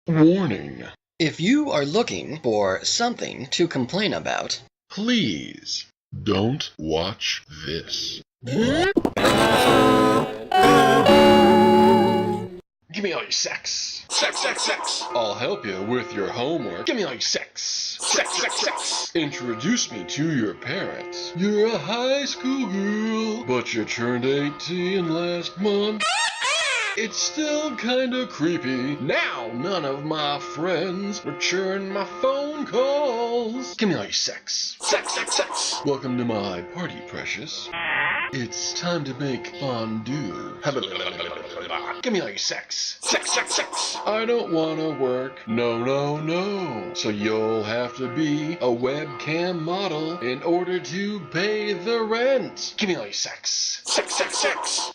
Warning. If you are looking for something to complain about, Please don't watch this. Give me all your sex. Sex, sex, sex. I'll help you with your homework. Give me all your sex. Sex, sex, sex. Introduce me to your parents. You're a high school girl, but you turned 18 last month. It's still kinda creepy. Now none of my friends return my phone calls. Give me all your sex. Sex, sex, sex. Welcome to my party, precious. It's time to make fondue. Give me all your sex. Sex, sex, sex. I don't wanna work. No, no, no. So you'll have to be a webcam model in order to pay the rent. Give me all your sex. Sex, sex, sex.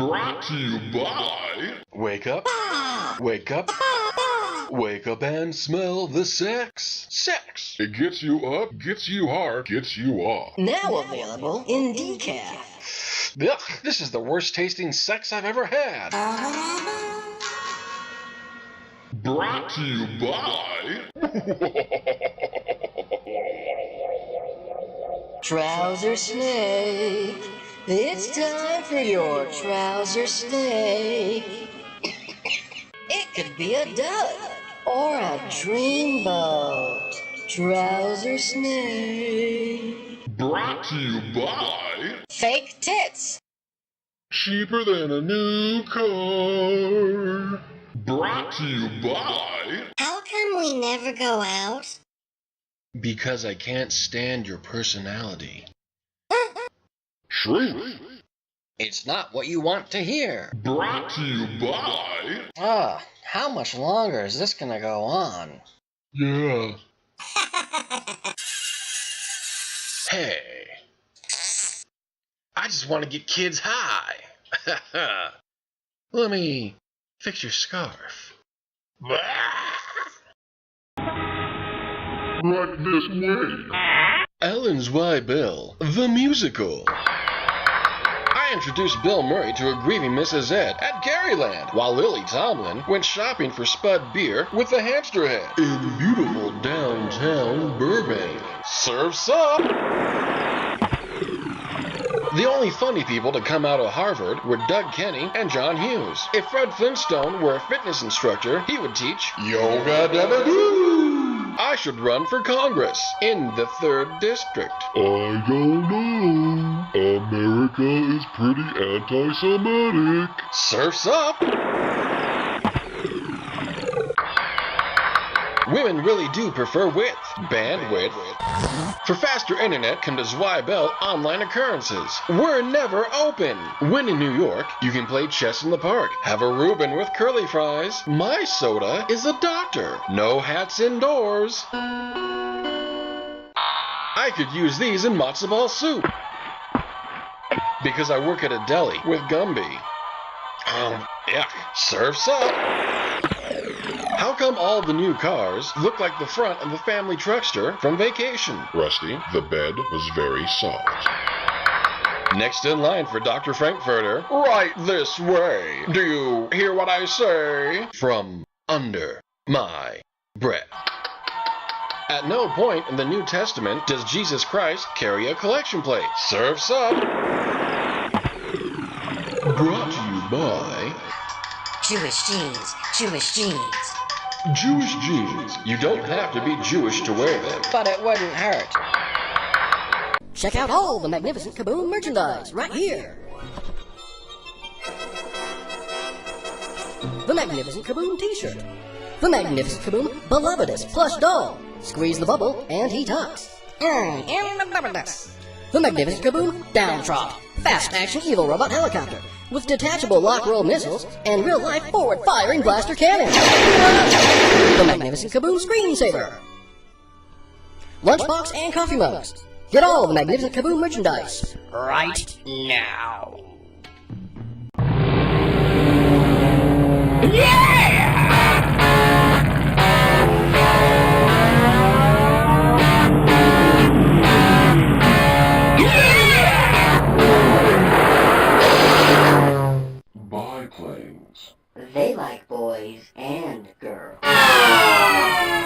Brought to you by... Wake up. Wake up. Wake up and smell the sex. Sex. It gets you up, gets you hard, gets you off. Now available in decaf. Ugh, this is the worst tasting sex I've ever had. Brought to you by... Trouser Snake. It's time for your trouser snake. It could be a dove or a dreamboat. Trouser Snake. Brought to you by... Fake tits. Cheaper than a new car. Brought to you by... How come we never go out? Because I can't stand your personality. Shrew. it's not what you want to hear. Brought to you by... How much longer is this gonna go on? Yeah. Hey. I just want to get kids high. Let me fix your scarf. Right this way. Ellen's Why Bill, the musical. I introduced Bill Murray to a grieving Mrs. Ed at Garyland, while Lily Tomlin went shopping for Spud beer with the hamster head in beautiful downtown Burbank. Serve sub! The only funny people to come out of Harvard were Doug Kenny and John Hughes. If Fred Flintstone were a fitness instructor, he would teach yoga da-da-doo. I should run for Congress in the 3rd District. I don't know. America is pretty anti-Semitic. Surf's up! Women really do prefer width, bandwidth. For faster internet, come to Zweibel Online Occurrences. We're never open. When in New York, you can play chess in the park, have a Reuben with curly fries. My soda is a doctor. No hats indoors. I could use these in matzo ball soup. Because I work at a deli with Gumby. Yuck. Surf's up. How come all the new cars look like the front of the family truckster from Vacation? Rusty, the bed was very soft. Next in line for Dr. Frankfurter, right this way. Do you hear what I say? From under my breath. At no point in the New Testament does Jesus Christ carry a collection plate. Surf's up. Brought to you by... Jewish jeans, Jewish jeans. Jewish jeans. You don't have to be Jewish to wear them. But it wouldn't hurt. Check out all the magnificent Kaaboom merchandise right here. The Magnificent Kaaboom t-shirt. The Magnificent Kaaboom Belovedest plush doll. Squeeze the bubble and he talks. The Magnificent Kaaboom Downtrot. Fast-action evil robot helicopter with detachable lock-roll missiles and real-life forward-firing blaster cannon. The Magnificent Kaaboom Screensaver. Lunchbox and coffee mugs. Get all the Magnificent Kaaboom merchandise right now. Biplanes. They like boys. and girls.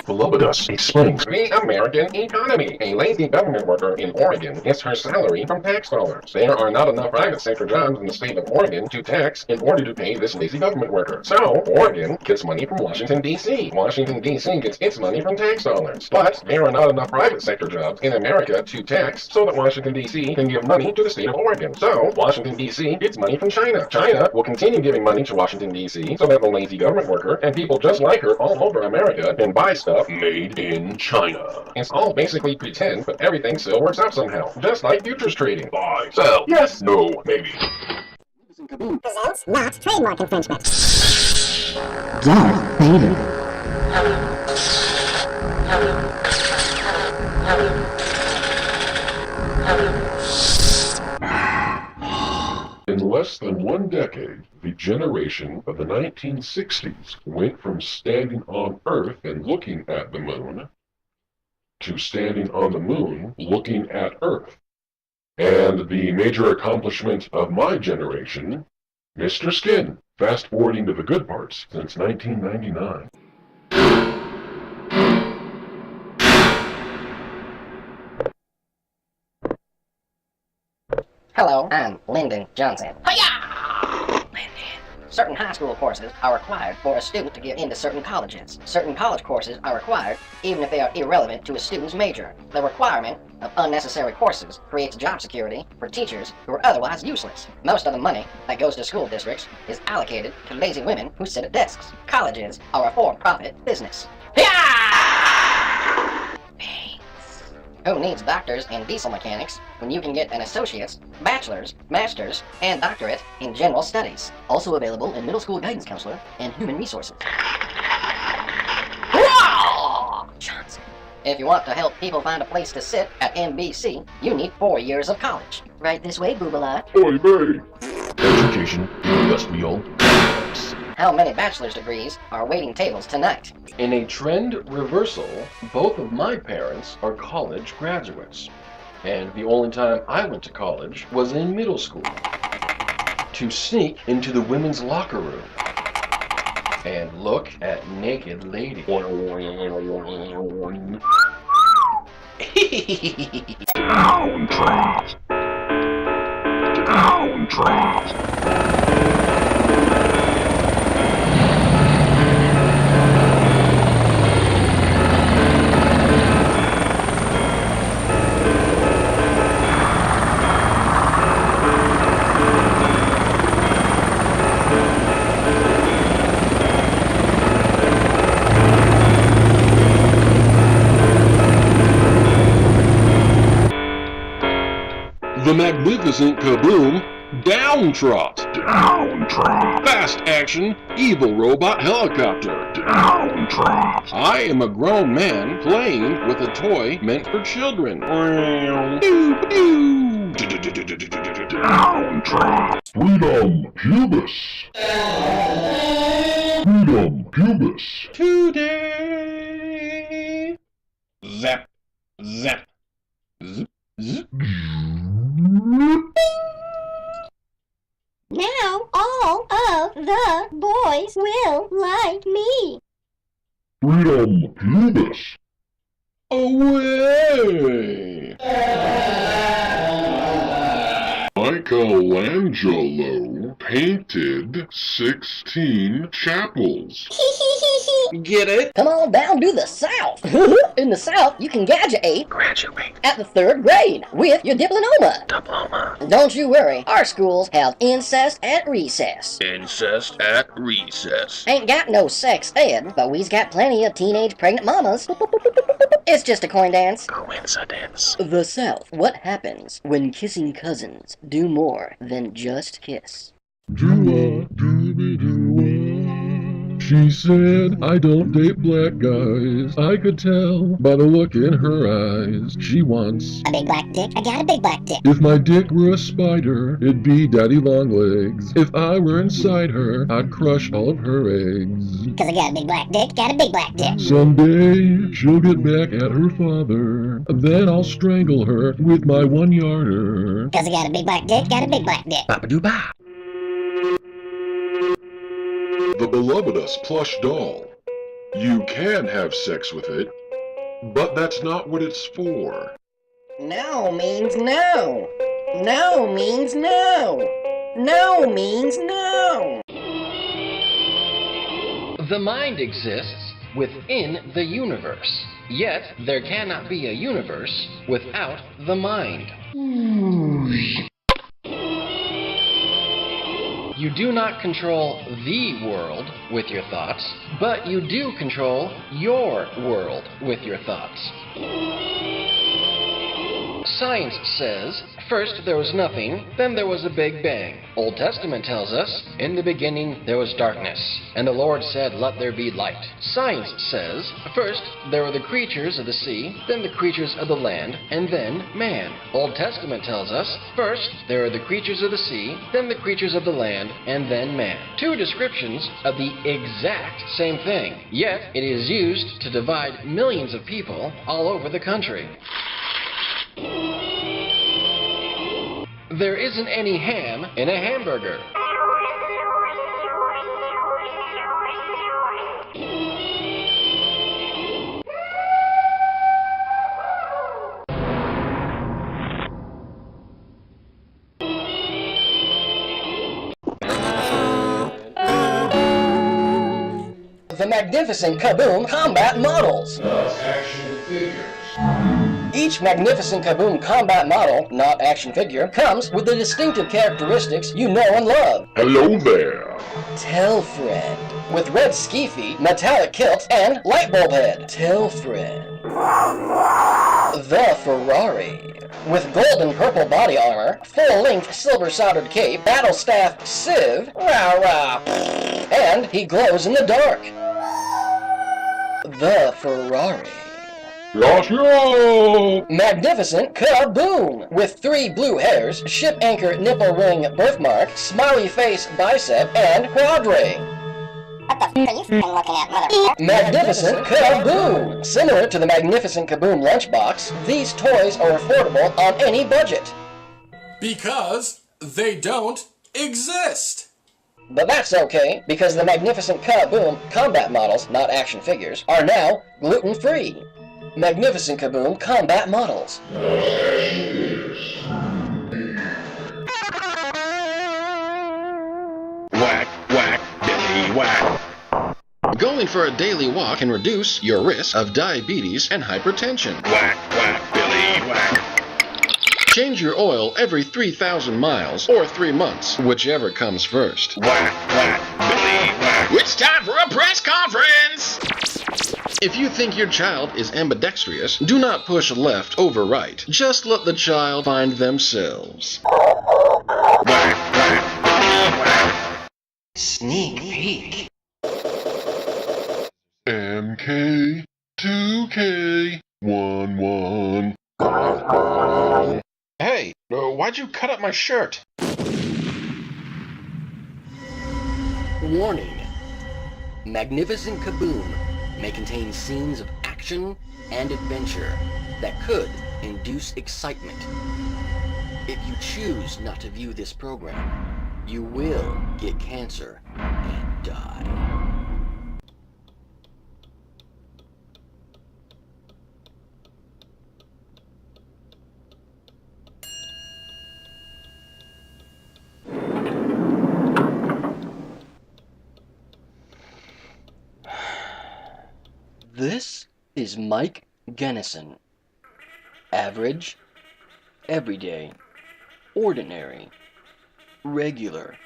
Voluptuous explains the American economy. A lazy government worker in Oregon gets her salary from tax dollars. There are not enough private sector jobs in the state of Oregon to tax in order to pay this lazy government worker. So, Oregon gets money from Washington, D.C. Washington, D.C. gets its money from tax dollars. But there are not enough private sector jobs in America to tax so that Washington, D.C. can give money to the state of Oregon. So, Washington, D.C. gets money from China. China will continue giving money to Washington, D.C. so that the lazy government worker and people just like her all over America can buy stuff made in China. It's all basically pretend, but everything still works out somehow. Just like futures trading. Buy, sell, yes, no, maybe. Kaaboom presents not trademark infringement. Darth Vader. In less than one decade, the generation of the 1960s went from standing on Earth and looking at the moon to standing on the moon looking at Earth. And the major accomplishment of my generation, Mr. Skin, fast forwarding to the good parts since 1999. Hello, I'm Lyndon Johnson. Hiya! Lyndon. Certain high school courses are required for a student to get into certain colleges. Certain college courses are required even if they are irrelevant to a student's major. The requirement of unnecessary courses creates job security for teachers who are otherwise useless. Most of the money that goes to school districts is allocated to lazy women who sit at desks. Colleges are a for-profit business. Who needs doctors and diesel mechanics when you can get an associate's, bachelor's, master's, and doctorate in general studies? Also available in middle school guidance counselor and human resources. Johnson. If you want to help people find a place to sit at NBC, you need 4 years of college. Right this way, Boobala. Oy vey! Education, industrial. How many bachelor's degrees are waiting tables tonight? In a trend reversal, both of my parents are college graduates. And the only time I went to college was in middle school. To sneak into the women's locker room and look at naked ladies. Downtrodden. Downtrodden. The magnificent Kaaboom Downtrot. Downtrod. Fast action, evil robot helicopter. Downtrod. I am a grown man playing with a toy meant for children. Downtrod. Freedom Pubis. Freedom Pubis. Today. Zap, zap, zip, zip. Now all of the boys will like me. Freedom Pubis. Away. Michelangelo painted 16 chapels. Get it? Come on down to the South. In the South, you can graduate Graduate. at the 3rd grade with your diploma. Diploma. Don't you worry, our schools have incest at recess. Incest at recess. Ain't got no sex ed, but we's got plenty of teenage pregnant mamas. It's just a coin dance. Coincidence. The South. What happens when kissing cousins do more than just kiss? Doo-wah, doo-be-doo-wah. She said, I don't date black guys. I could tell by the look in her eyes. She wants A big black dick? I got a big black dick. If my dick were a spider, it'd be daddy long legs. If I were inside her, I'd crush all of her eggs. Cause I got a big black dick, got a big black dick. Someday, she'll get back at her father. Then I'll strangle her with my 1-yarder. Cause I got a big black dick, got a big black dick. Ba-ba-doo-ba. the belovedest plush doll. You can have sex with it, but that's not what it's for. No means no. No means no. No means no. The mind exists within the universe, yet there cannot be a universe without the mind. You do not control the world with your thoughts, but you do control your world with your thoughts. Science says, first there was nothing, then there was a Big Bang. Old Testament tells us, in the beginning there was darkness, and the Lord said, let there be light. Science says, first there were the creatures of the sea, then the creatures of the land, and then man. Old Testament tells us, first there are the creatures of the sea, then the creatures of the land, and then man. Two descriptions of the exact same thing, yet it is used to divide millions of people all over the country. There isn't any ham in a hamburger. The magnificent Kaaboom combat models. Action figures. Each magnificent Kaaboom combat model, not action figure, comes with the distinctive characteristics you know and love. Hello there. Tell Fred. With red ski feet, metallic kilt, and light bulb head. Tell Fred. The Ferrari. With gold and purple body armor, full-length silver soldered cape, battle staff sieve, rah rah, and he glows in the dark. The Ferrari. Yo! Magnificent Kaaboom! With 3 blue hairs, ship anchor nipple ring birthmark, smiley face bicep, and quadre. What the f*** are you f***ing looking at, motherfucker? Magnificent Kaaboom! Similar to the Magnificent Kaaboom lunchbox, these toys are affordable on any budget. Because they don't exist. But that's okay, because the Magnificent Kaaboom combat models, not action figures, are now gluten-free. Magnificent Kaaboom combat models. Whack, whack, Billy, whack. Going for a daily walk can reduce your risk of diabetes and hypertension. Whack, whack, Billy, whack. Change your oil every 3,000 miles or 3 months, whichever comes first. Whack, whack, Billy, whack. It's time for a press conference! If you think your child is ambidextrous, do not push left over right. Just let the child find themselves. Whack, whack, Billy, whack. Sneak peek. MK, 2K, 11. Hey, why'd you cut up my shirt? Warning. Magnificent Kaaboom may contain scenes of action and adventure that could induce excitement. If you choose not to view this program, you will get cancer and die. This is Mike Gennison. Average, everyday, ordinary, regular.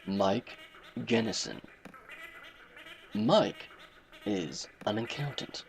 Mike Gennison. Mike is an accountant.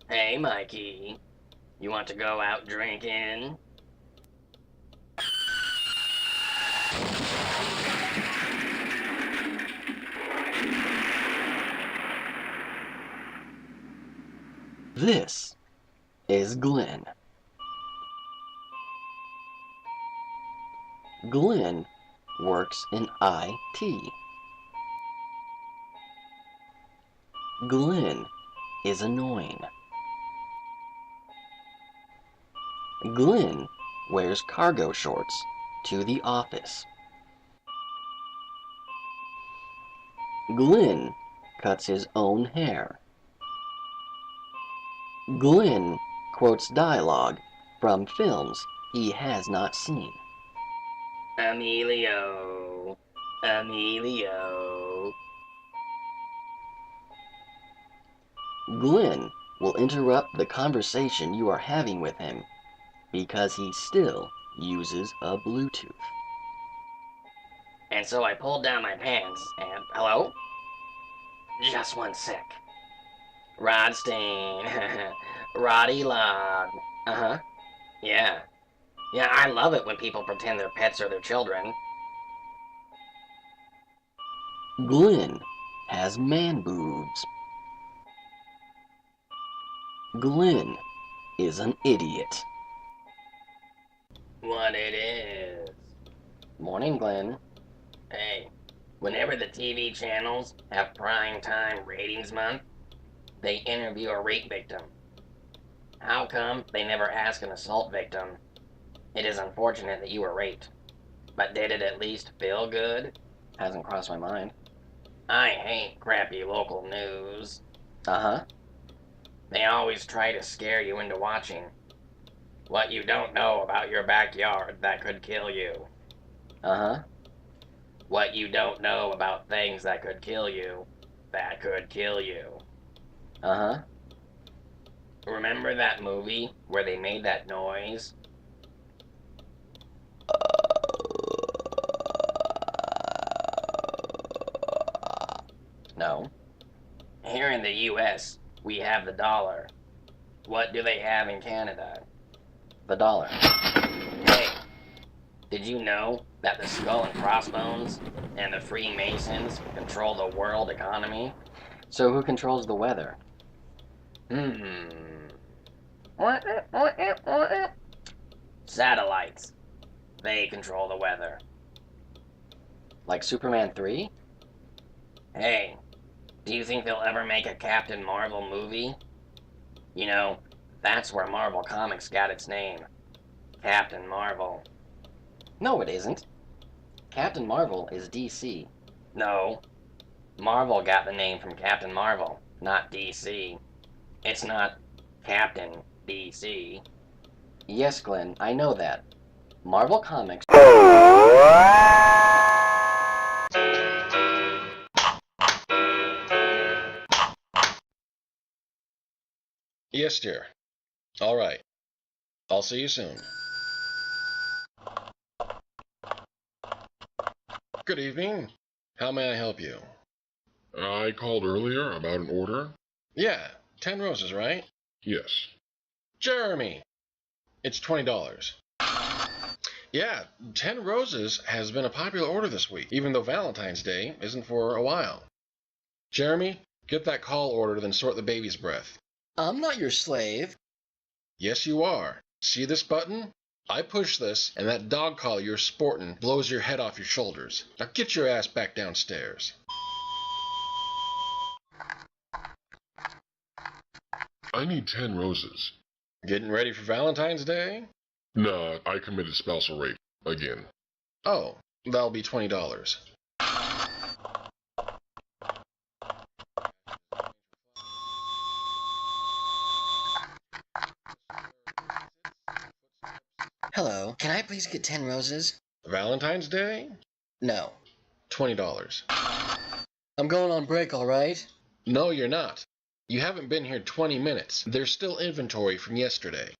Hey, Mikey. You want to go out drinking? This is Glenn. Glenn works in IT. Glenn is annoying. Glenn wears cargo shorts to the office. Glenn cuts his own hair. Glenn quotes dialogue from films he has not seen. Emilio. Emilio. Glenn will interrupt the conversation you are having with him because he still uses a Bluetooth. And so I pulled down my pants and... Hello? Just one sec. Rodstein. Roddy Log. Uh-huh. Yeah. Yeah, I love it when people pretend their pets are their children. Glenn has man boobs. Glenn is an idiot. What it is. Morning, Glenn. Hey, whenever the TV channels have prime time ratings month, they interview a rape victim. How come they never ask an assault victim? It is unfortunate that you were raped. But did it at least feel good? Hasn't crossed my mind. I hate crappy local news. Uh-huh. They always try to scare you into watching what you don't know about your backyard that could kill you. Uh-huh. What you don't know about things that could kill you that could kill you. Uh-huh. Remember that movie where they made that noise? No. Here in the US, we have the dollar. What do they have in Canada? The dollar. Hey, did you know that the Skull and Crossbones and the Freemasons control the world economy? So who controls the weather? Satellites. They control the weather. Like Superman 3? Hey, do you think they'll ever make a Captain Marvel movie? You know, that's where Marvel Comics got its name. Captain Marvel. No, it isn't. Captain Marvel is DC. No. Marvel got the name from Captain Marvel, not DC. It's not Captain DC. Yes, Glenn, I know that. Marvel Comics... Yes, dear. All right. I'll see you soon. Good evening. How may I help you? I called earlier about an order. Yeah, 10 roses, right? Yes. Jeremy! It's $20. Yeah, 10 roses has been a popular order this week, even though Valentine's Day isn't for a while. Jeremy, get that call order, then sort the baby's breath. I'm not your slave. Yes, you are. See this button? I push this, and that dog collar you're sporting blows your head off your shoulders. Now get your ass back downstairs. I need 10 roses. Getting ready for Valentine's Day? Nah, I committed spousal rape. Again. Oh, that'll be $20. Hello, can I please get 10 roses? Valentine's Day? No. $20. I'm going on break, alright? No, you're not. You haven't been here 20 minutes. There's still inventory from yesterday.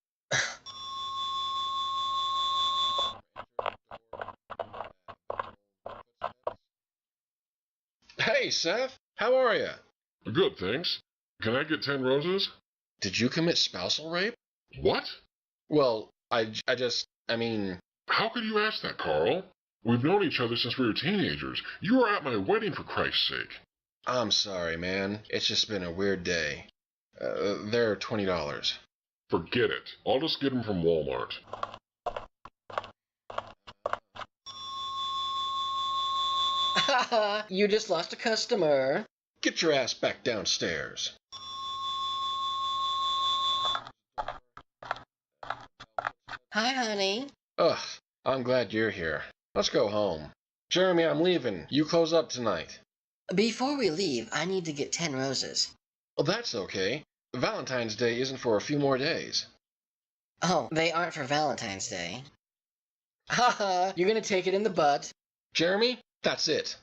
Hey, Seth. How are you? Good, thanks. Can I get 10 roses? Did you commit spousal rape? What? Well, I mean... How could you ask that, Carl? We've known each other since we were teenagers. You were at my wedding, for Christ's sake. I'm sorry, man. It's just been a weird day. They're $20. Forget it. I'll just get them from Walmart. Haha, you just lost a customer. Get your ass back downstairs. Hi, honey. Ugh, I'm glad you're here. Let's go home. Jeremy, I'm leaving. You close up tonight. Before we leave, I need to get 10 roses. Well, that's okay. Valentine's Day isn't for a few more days. Oh, they aren't for Valentine's Day. Haha, you're gonna take it in the butt. Jeremy, that's it.